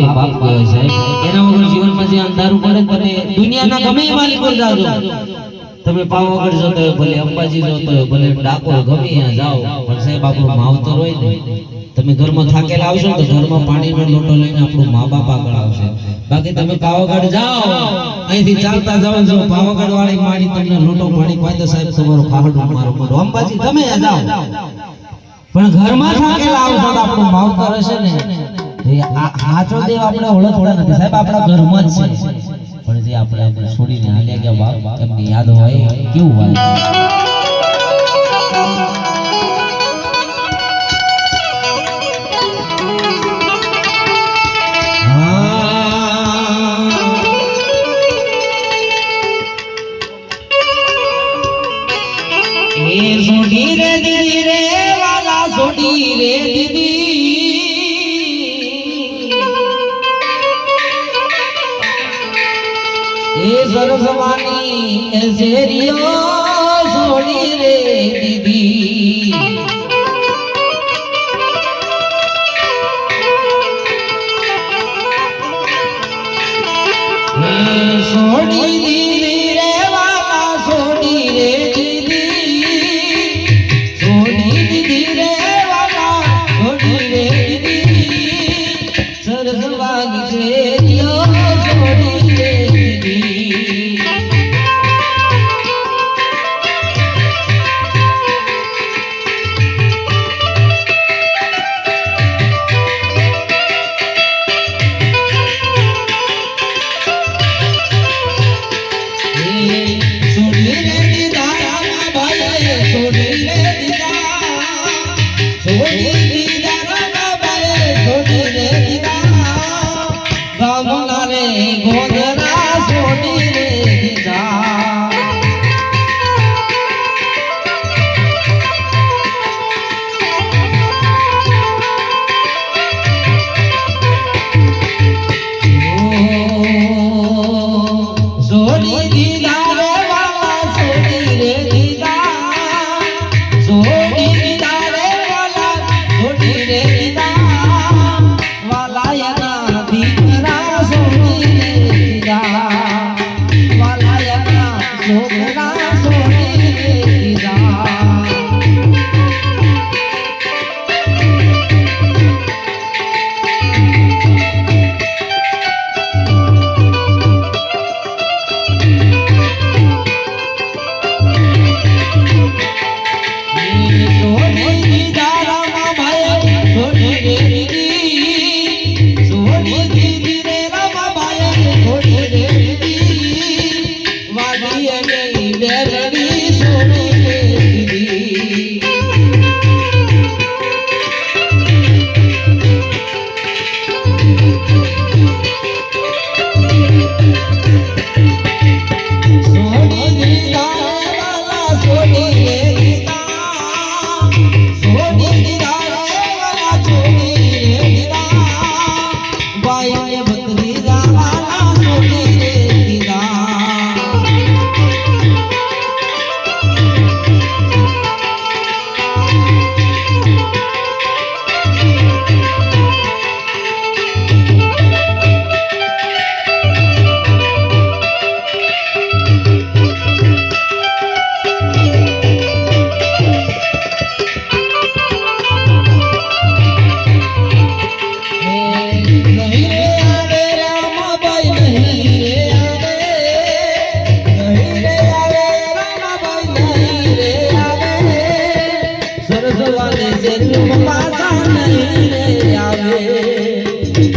એ બાપ કહેવાય સાહેબ. એના વગર જીવન પછી અંધારું પડે. તમે દુનિયાના ગમે એ માલિક પર જાજો, તમે પાવાગઢ જતો હોય, ભલે અંબાજી જતો હોય, ભલે ડાકોર, ગમે ત્યાં જાઓ, પણ સાહેબ આપણું માવતર હોય ને, તમે ઘરમાં થાકેલા આવશો તો ઘરમાં પાણીનો લોટો લઈને આપણું મા બાપ આગળ આવશે. બાકી તમે પાવાગઢ જાઓ, અહીંથી ચાલતા જાઓ છો, પાવાગઢ વાળી માડી તમને લોટો પાણી પાય તો સાહેબ તમારો ખાડું મારો મારો. અંબાજી તમે જાઓ, પણ ઘરમાં થાકેલા આવશો તો આપણું માવતર હશે ને, હાચો દેવ આપણે ઓળખતા નથી સાહેબ, આપણા ઘરમાં જ છે. પણ જે આપણે છોડીને હાલ્યા ગયા બાપ, એમની યાદો હોય કેવું હોય. સોડી રે દીદી રે વાલા, સોડી રે દીદી, એ સરસવાની એ શેરીઓ સોડી રે દીદી, એ સોડી દીદી રે વાલા, સોડી રે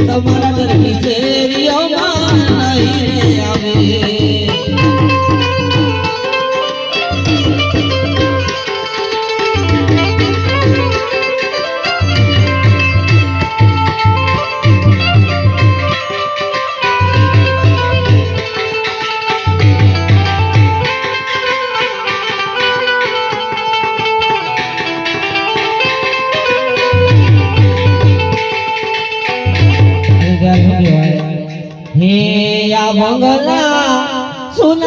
તમારા ઘરની શેરીઓમાં નહીં આવે. હે યા મંગલ